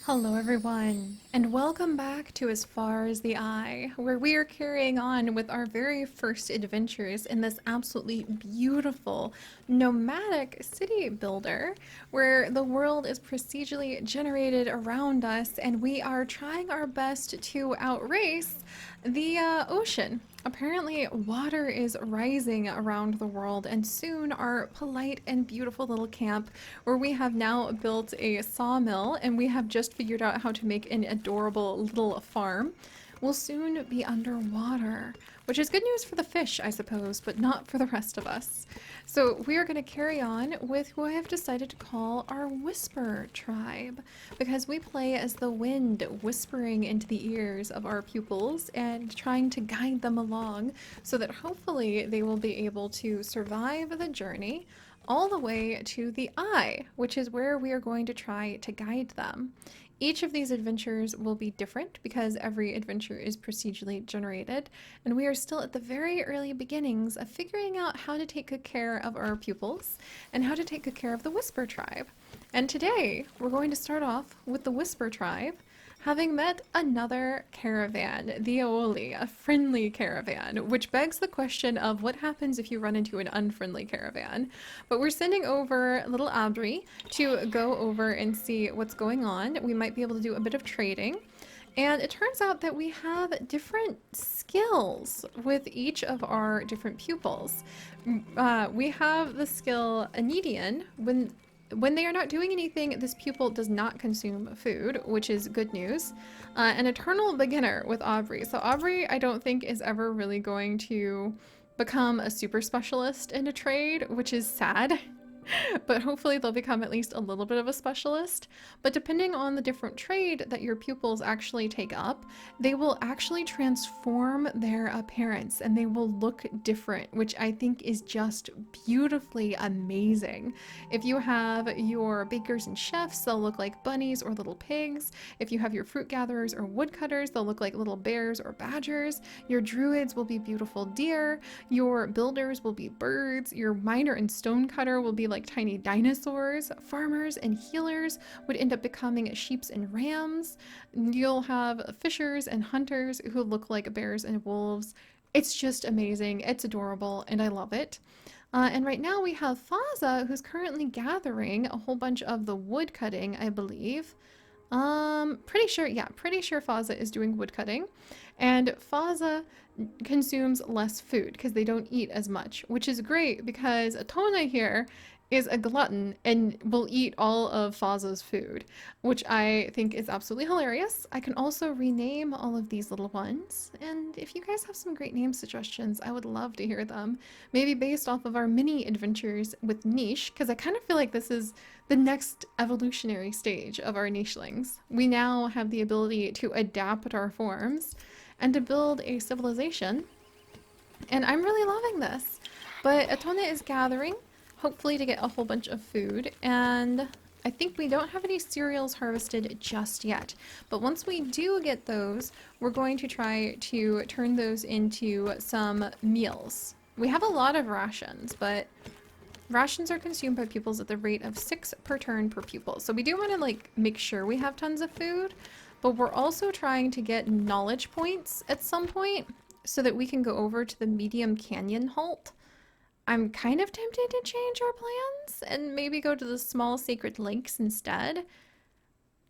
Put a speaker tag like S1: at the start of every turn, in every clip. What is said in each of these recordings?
S1: Hello, everyone, and welcome back to As Far as the Eye, where we are carrying on with our very first adventures in this absolutely beautiful nomadic city builder, where the world is procedurally generated around us, and we are trying our best to outrace the ocean. Apparently, water is rising around the world, and soon our polite and beautiful little camp, where we have now built a sawmill and we have just figured out how to make an adorable little farm, will soon be underwater, which is good news for the fish, I suppose, but not for the rest of us. So we are going to carry on with who I have decided to call our Whisper tribe, because we play as the wind whispering into the ears of our pupils and trying to guide them along so that hopefully they will be able to survive the journey all the way to the eye, which is where we are going to try to guide them. Each of these adventures will be different because every adventure is procedurally generated, and we are still at the very early beginnings of figuring out how to take good care of our pupils and how to take good care of the Whisper tribe. And today, we're going to start off with the Whisper tribe, having met another caravan, the Aoli, a friendly caravan, which begs the question of what happens if you run into an unfriendly caravan. But we're sending over little Audrey to go over and see what's going on. We might be able to do a bit of trading. And it turns out that we have different skills with each of our different pupils. We have the skill Anedian. When they are not doing anything, this pupil does not consume food, which is good news. An eternal beginner with Aubrey. So Aubrey, I don't think, is ever really going to become a super specialist in a trade, which is sad. But hopefully they'll become at least a little bit of a specialist. But depending on the different trade that your pupils actually take up, they will actually transform their appearance and they will look different, which I think is just beautifully amazing. If you have your bakers and chefs, they'll look like bunnies or little pigs. If you have your fruit gatherers or woodcutters, they'll look like little bears or badgers. Your druids will be beautiful deer. Your builders will be birds. Your miner and stonecutter will be like tiny dinosaurs. Farmers and healers would end up becoming sheeps and rams. You'll have fishers and hunters who look like bears and wolves. It's just amazing. It's adorable, and I love it. And right now we have Faza, who's currently gathering a whole bunch of the wood cutting, I believe. Pretty sure Faza is doing wood cutting. And Faza consumes less food because they don't eat as much, which is great because Atona here is a glutton and will eat all of Faza's food, which I think is absolutely hilarious. I can also rename all of these little ones, and if you guys have some great name suggestions, I would love to hear them. Maybe based off of our mini adventures with Niche, because I kind of feel like this is the next evolutionary stage of our nichelings. We now have the ability to adapt our forms and to build a civilization, and I'm really loving this. But Atona is gathering, hopefully to get a whole bunch of food, and I think we don't have any cereals harvested just yet. But once we do get those, we're going to try to turn those into some meals. We have a lot of rations, but rations are consumed by pupils at the rate of 6 per turn per pupil. So we do want to like make sure we have tons of food, but we're also trying to get knowledge points at some point so that we can go over to the medium canyon halt. I'm kind of tempted to change our plans and maybe go to the small sacred lakes instead.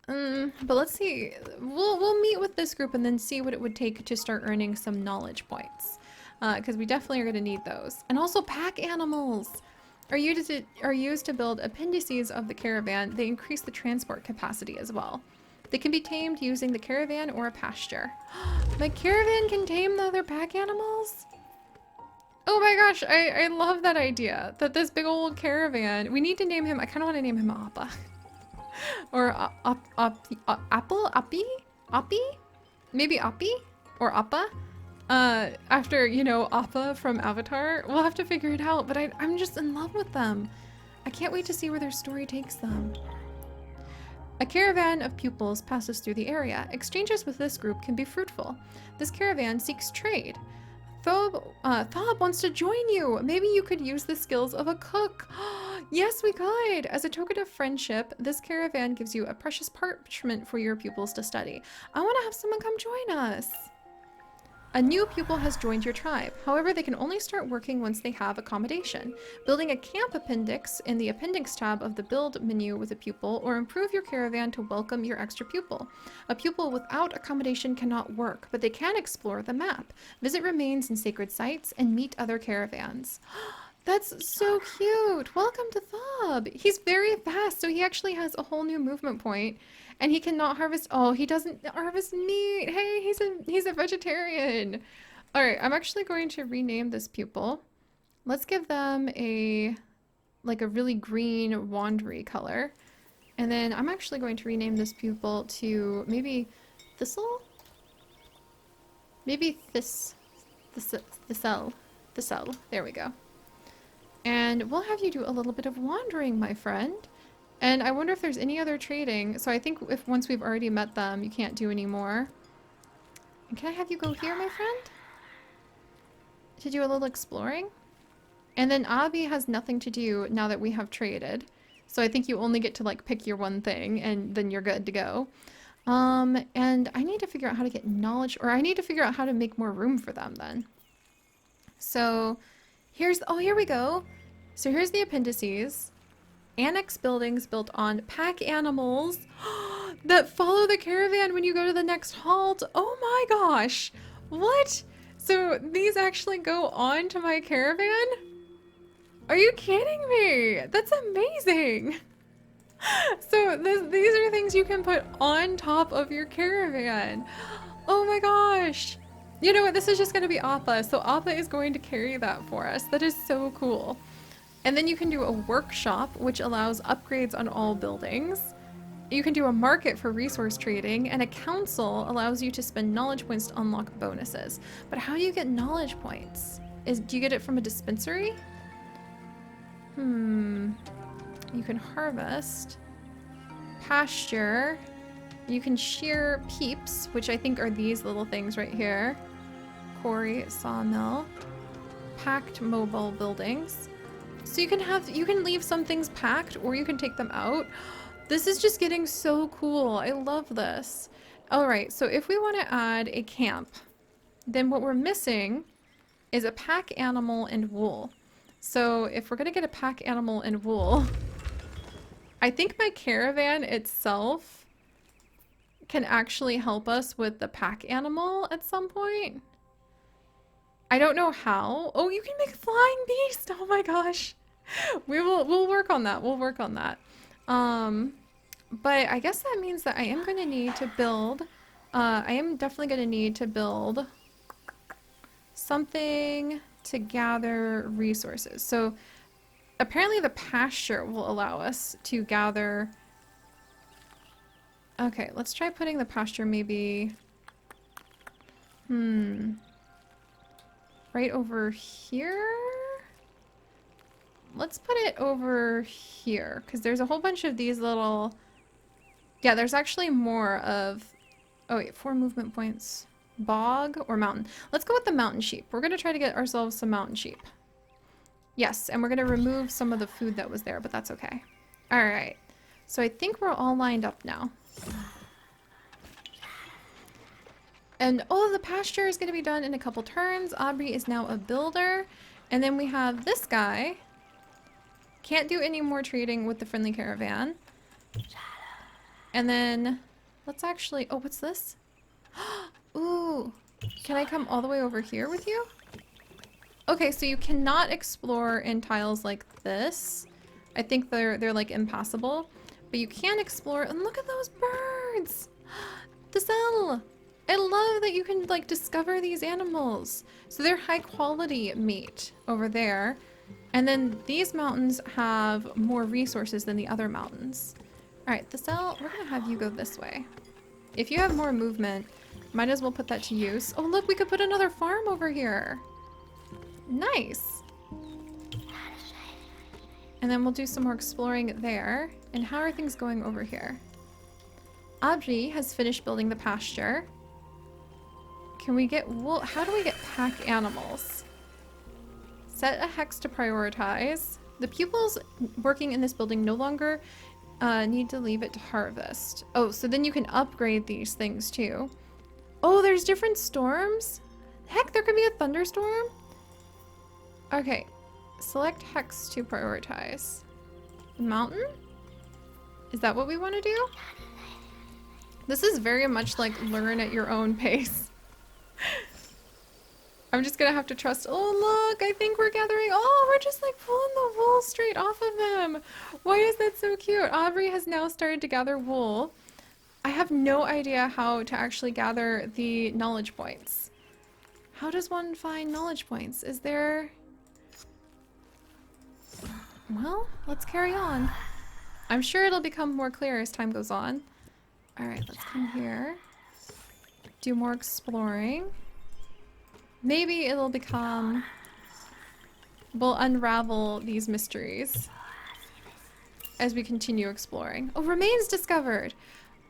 S1: But let's see. We'll meet with this group and then see what it would take to start earning some knowledge points. Because we definitely are going to need those. And also pack animals are used to build appendices of the caravan. They increase the transport capacity as well. They can be tamed using the caravan or a pasture. My caravan can tame the other pack animals? Oh my gosh, I love that idea. That this big old caravan, we need to name him, I kind of want to name him Appa. Or Apple? Appy? Maybe Appy? Or Appa? After, you know, Appa from Avatar. We'll have to figure it out, but I'm just in love with them. I can't wait to see where their story takes them. A caravan of pupils passes through the area. Exchanges with this group can be fruitful. This caravan seeks trade. Thob wants to join you. Maybe you could use the skills of a cook. Yes, we could. As a token of friendship, this caravan gives you a precious parchment for your pupils to study. I want to have someone come join us. A new pupil has joined your tribe. However, they can only start working once they have accommodation. Building a camp appendix in the appendix tab of the build menu with a pupil, or improve your caravan to welcome your extra pupil. A pupil without accommodation cannot work, but they can explore the map, visit remains and sacred sites, and meet other caravans. That's so cute. Welcome to Thob. He's very fast, so he actually has a whole new movement point. And he cannot harvest. Oh, he doesn't harvest meat. Hey, he's a vegetarian. All right, I'm actually going to rename this pupil. Let's give them a really green wandery color. And then I'm actually going to rename this pupil to maybe Thistle? Maybe Thistle. There we go. And we'll have you do a little bit of wandering, my friend. And I wonder if there's any other trading. So I think if once we've already met them, you can't do any more. And can I have you go here, my friend? To do a little exploring? And then Abby has nothing to do now that we have traded. So I think you only get to like pick your one thing and then you're good to go. And I need to figure out how to get knowledge, or I need to figure out how to make more room for them then. So here's, oh, here we go. So here's the appendices. Annex buildings built on pack animals that follow the caravan when you go to the next halt. Oh my gosh. What? So these actually go on to my caravan? Are you kidding me? That's amazing. So these are things you can put on top of your caravan. Oh my gosh. You know what? This is just going to be Appa. So Appa is going to carry that for us. That is so cool. And then you can do a workshop, which allows upgrades on all buildings. You can do a market for resource trading, and a council allows you to spend knowledge points to unlock bonuses. But how do you get knowledge points? Do you get it from a dispensary? You can harvest. Pasture. You can shear peeps, which I think are these little things right here. Quarry, sawmill. Packed mobile buildings. So you can leave some things packed, or you can take them out. This is just getting so cool. I love this. All right, so if we want to add a camp, then what we're missing is a pack animal and wool. So if we're going to get a pack animal and wool, I think my caravan itself can actually help us with the pack animal at some point. I don't know how. Oh, you can make a flying beast. Oh my gosh. We'll work on that. We'll work on that. But I guess that means that I am going to need to build, I am definitely going to need to build something to gather resources. So apparently the pasture will allow us to gather. Okay, let's try putting the pasture maybe, right over here? Let's put it over here, because there's a whole bunch of these little... Yeah, there's actually more of... Oh wait, 4 movement points. Bog or mountain? Let's go with the mountain sheep. We're going to try to get ourselves some mountain sheep. Yes, and we're going to remove some of the food that was there, but that's okay. Alright, so I think we're all lined up now. And oh, the pasture is going to be done in a couple turns. Aubrey is now a builder. And then we have this guy. Can't do any more trading with the friendly caravan. And then let's actually... Oh, what's this? Ooh. Can I come all the way over here with you? Okay, so you cannot explore in tiles like this. I think they're like impassable. But you can explore... And look at those birds! The cell! I love that you can like discover these animals. So they're high quality meat over there. And then these mountains have more resources than the other mountains. All right, the cell, we're gonna have you go this way. If you have more movement, might as well put that to use. Oh look, we could put another farm over here. Nice. And then we'll do some more exploring there. And how are things going over here? Audrey has finished building the pasture. Can we get wool? How do we get pack animals? Set a hex to prioritize. The pupils working in this building no longer need to leave it to harvest. Oh, so then you can upgrade these things too. Oh, there's different storms? Heck, there could be a thunderstorm? Okay, select hex to prioritize. Mountain? Is that what we want to do? This is very much like learn at your own pace. I'm just gonna have to trust. Oh, look, I think we're gathering. Oh, we're just like pulling the wool straight off of them. Why is that so cute? Aubrey has now started to gather wool. I have no idea how to actually gather the knowledge points. How does one find knowledge points? Is there... Well, let's carry on. I'm sure it'll become more clear as time goes on. Alright, let's come here. Do more exploring. Maybe it'll become... We'll unravel these mysteries as we continue exploring. Oh, remains discovered!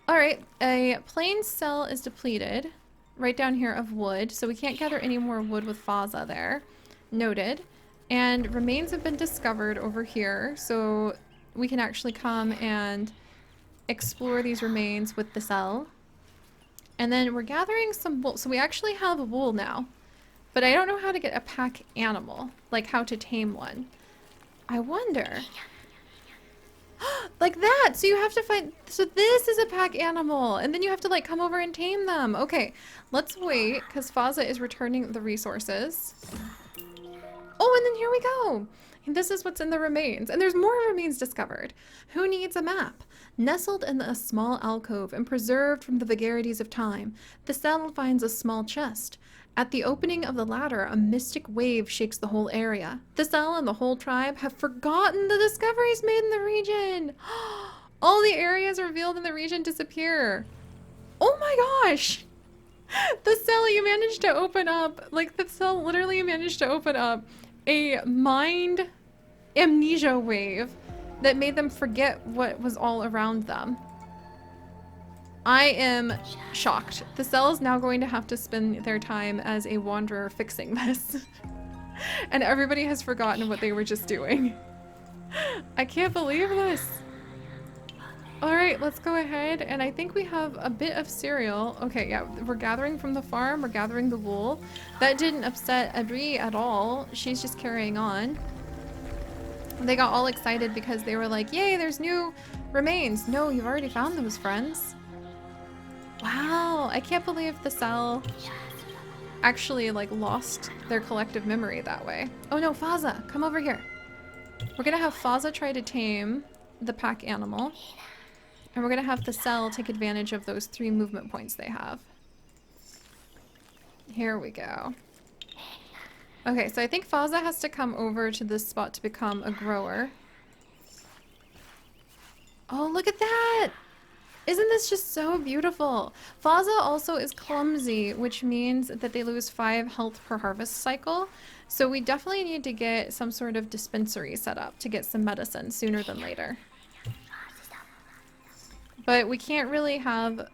S1: Alright, a plain cell is depleted. Right down here of wood. So we can't gather any more wood with Faza there. Noted. And remains have been discovered over here. So we can actually come and explore these remains with the cell. And then we're gathering some wool. So we actually have wool now. But I don't know how to get a pack animal. Like how to tame one. I wonder. Like that! So you have to find... So this is a pack animal. And then you have to like come over and tame them. Okay. Let's wait. Because Faza is returning the resources. Oh, and then here we go. And this is what's in the remains. And there's more remains discovered. Who needs a map? Nestled in a small alcove and preserved from the vagaries of time, the cell finds a small chest. At the opening of the latter, a mystic wave shakes the whole area. The cell and the whole tribe have forgotten the discoveries made in the region. All the areas revealed in the region disappear. Oh my gosh! The cell you managed to open up, like the cell literally managed to open up a mind amnesia wave that made them forget what was all around them. I am shocked. The cell is now going to have to spend their time as a wanderer fixing this. And everybody has forgotten what they were just doing. I can't believe this. Alright, let's go ahead. And I think we have a bit of cereal. Okay, yeah, we're gathering from the farm. We're gathering the wool. That didn't upset Abri at all. She's just carrying on. They got all excited because they were like, yay, there's new remains. No, you've already found those, friends. Wow, I can't believe the cell actually like lost their collective memory that way. Oh no, Faza, come over here. We're gonna have Faza try to tame the pack animal. And we're gonna have the cell take advantage of those 3 movement points they have. Here we go. Okay, so I think Faza has to come over to this spot to become a grower. Oh, look at that! Isn't this just so beautiful? Faza also is clumsy, which means that they lose 5 health per harvest cycle. So we definitely need to get some sort of dispensary set up to get some medicine sooner than later. But we can't really have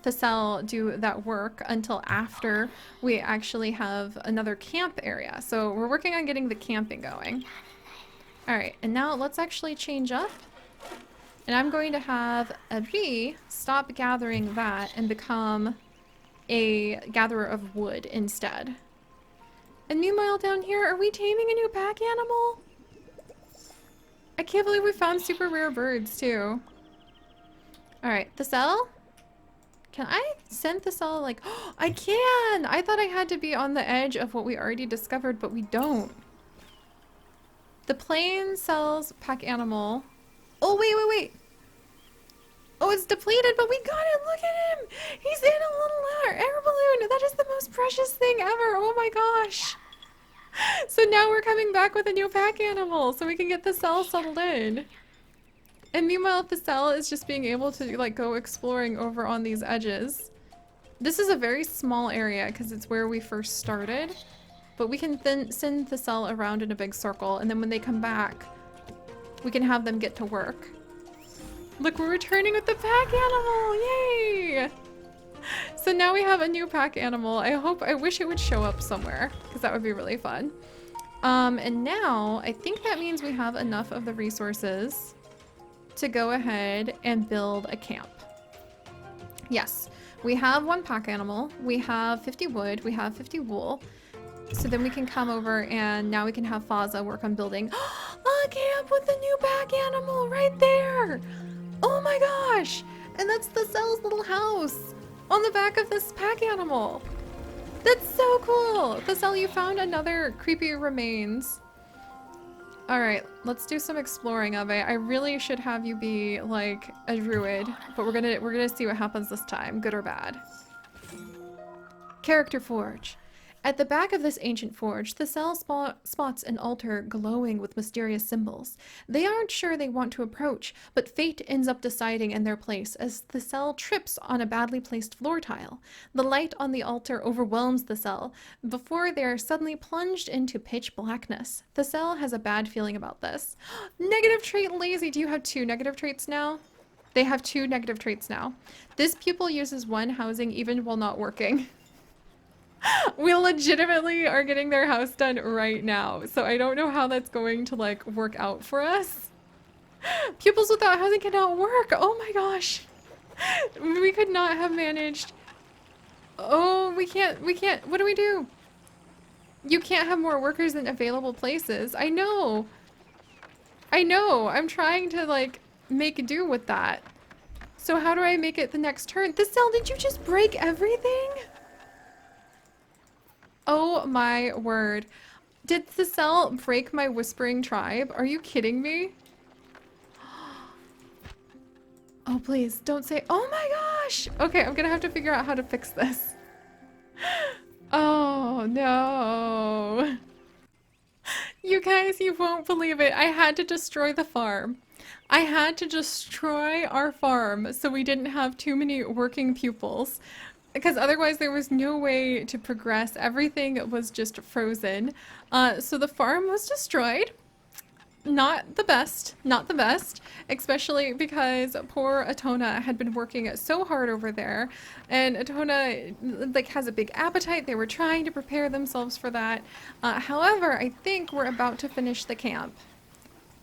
S1: the cell do that work until after we actually have another camp area. So we're working on getting the camping going. Alright, and now let's actually change up. And I'm going to have Abri stop gathering that and become a gatherer of wood instead. And meanwhile down here, are we taming a new pack animal? I can't believe we found super rare birds too. Alright, the cell? Can I send the cell like... Oh, I can! I thought I had to be on the edge of what we already discovered, but we don't. The plain cells pack animal... Oh, wait. Oh, it's depleted, but we got it. Look at him. He's in a little air balloon. That is the most precious thing ever. Oh my gosh. So now we're coming back with a new pack animal so we can get the cell settled in. And meanwhile, the cell is just being able to like go exploring over on these edges. This is a very small area because it's where we first started. But we can then send the cell around in a big circle, and then when they come back, we can have them get to work. Look, we're returning with the pack animal! Yay! So now we have a new pack animal. I wish it would show up somewhere because that would be really fun. And now I think that means we have enough of the resources to go ahead and build a camp. Yes, we have one pack animal. We have 50 wood. We have 50 wool. So then we can come over and now we can have Faza work on building a camp with the new pack animal right there. Oh my gosh. And that's the cell's little house on the back of this pack animal. That's so cool. Thessel, you found another creepy remains. All right, let's do some exploring of it. I really should have you be like a druid, but we're gonna see what happens this time, good or bad. Character forge. At the back of this ancient forge, Thessel spots an altar glowing with mysterious symbols. They aren't sure they want to approach, but fate ends up deciding in their place as Thessel trips on a badly placed floor tile. The light on the altar overwhelms Thessel before they are suddenly plunged into pitch blackness. Thessel has a bad feeling about this. Negative trait lazy. Do you have 2 negative traits now? They have 2 negative traits now. This pupil uses 1 housing even while not working. We legitimately are getting their house done right now, so I don't know how that's going to like work out for us. Pupils without housing cannot work. Oh my gosh. We could not have managed. Oh, we can't. What do we do? You can't have more workers than available places. I know. I'm trying to like make do with that. So how do I make it the next turn? Thessel, did you just break everything? Oh my word. Did Thessel break my whispering tribe? Are you kidding me? Oh, please don't say, oh my gosh. Okay, I'm gonna have to figure out how to fix this. Oh no. You guys, you won't believe it. I had to destroy the farm. I had to destroy our farm so we didn't have too many working pupils. Because otherwise there was no way to progress. Everything was just frozen. So the farm was destroyed. Not the best, especially because poor Atona had been working so hard over there. And Atona like has a big appetite. They were trying to prepare themselves for that. However, I think we're about to finish the camp.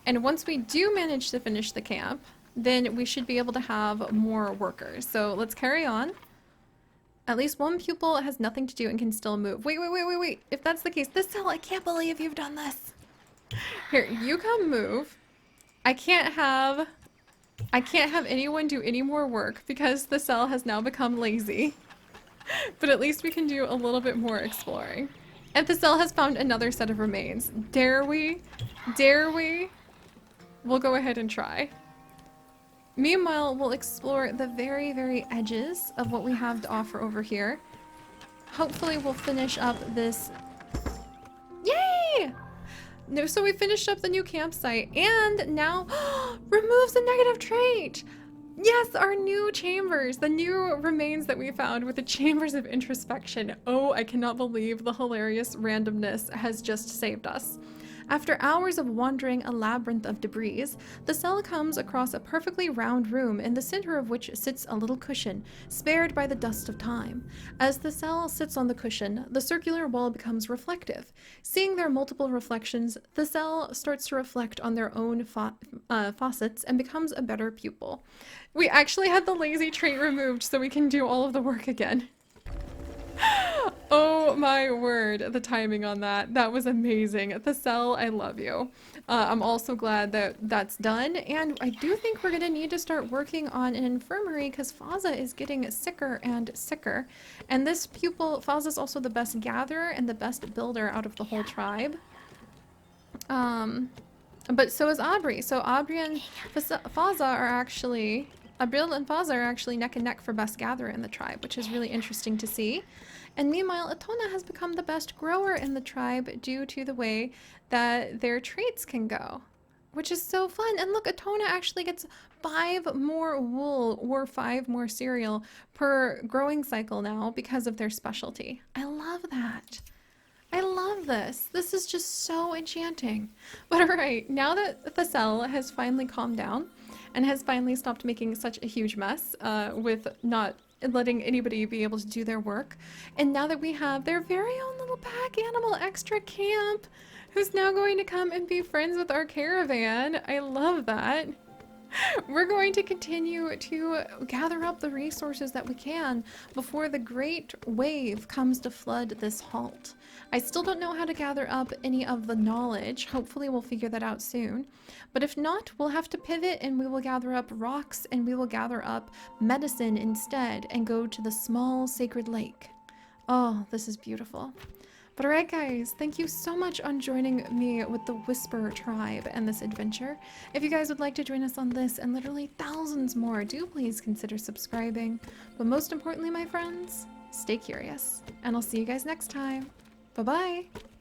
S1: And once we do manage to finish the camp, then we should be able to have more workers. So let's carry on. At least 1 pupil has nothing to do and can still move. Wait. If that's the case, Thessel, I can't believe you've done this. Here, you come move. I can't have anyone do any more work because Thessel has now become lazy. But at least we can do a little bit more exploring. And Thessel has found another set of remains. Dare we? Dare we? We'll go ahead and try. Meanwhile, we'll explore the very, very edges of what we have to offer over here. Hopefully we'll finish up this... Yay! No, so we finished up the new campsite and now removes the negative trait! Yes, our new chambers, the new remains that we found with the chambers of introspection. Oh, I cannot believe the hilarious randomness has just saved us. After hours of wandering a labyrinth of debris, Thessel comes across a perfectly round room in the center of which sits a little cushion, spared by the dust of time. As Thessel sits on the cushion, the circular wall becomes reflective. Seeing their multiple reflections, Thessel starts to reflect on their own faucets and becomes a better pupil. We actually had the lazy trait removed so we can do all of the work again. Oh my word, the timing on that. That was amazing. Thessel, I love you. I'm also glad that that's done, and I do think we're gonna need to start working on an infirmary because Faza is getting sicker and sicker. And this pupil, Faza, is also the best gatherer and the best builder out of the whole tribe. But so is Aubrey. So Aubrey and Faza are actually... Abril and Faza are actually neck and neck for best gatherer in the tribe, which is really interesting to see. And meanwhile, Atona has become the best grower in the tribe due to the way that their traits can go, which is so fun. And look, Atona actually gets 5 more wool or 5 more cereal per growing cycle now because of their specialty. I love that. I love this. This is just so enchanting. But all right, now that Thessel has finally calmed down and has finally stopped making such a huge mess with not letting anybody be able to do their work. And now that we have their very own little pack animal extra camp, who's now going to come and be friends with our caravan. I love that. We're going to continue to gather up the resources that we can before the great wave comes to flood this halt. I still don't know how to gather up any of the knowledge. Hopefully we'll figure that out soon. But if not, we'll have to pivot and we will gather up rocks and we will gather up medicine instead and go to the small sacred lake. Oh, this is beautiful. But alright guys, thank you so much on joining me with the Whisper tribe and this adventure. If you guys would like to join us on this and literally thousands more, do please consider subscribing. But most importantly, my friends, stay curious. And I'll see you guys next time. Bye-bye!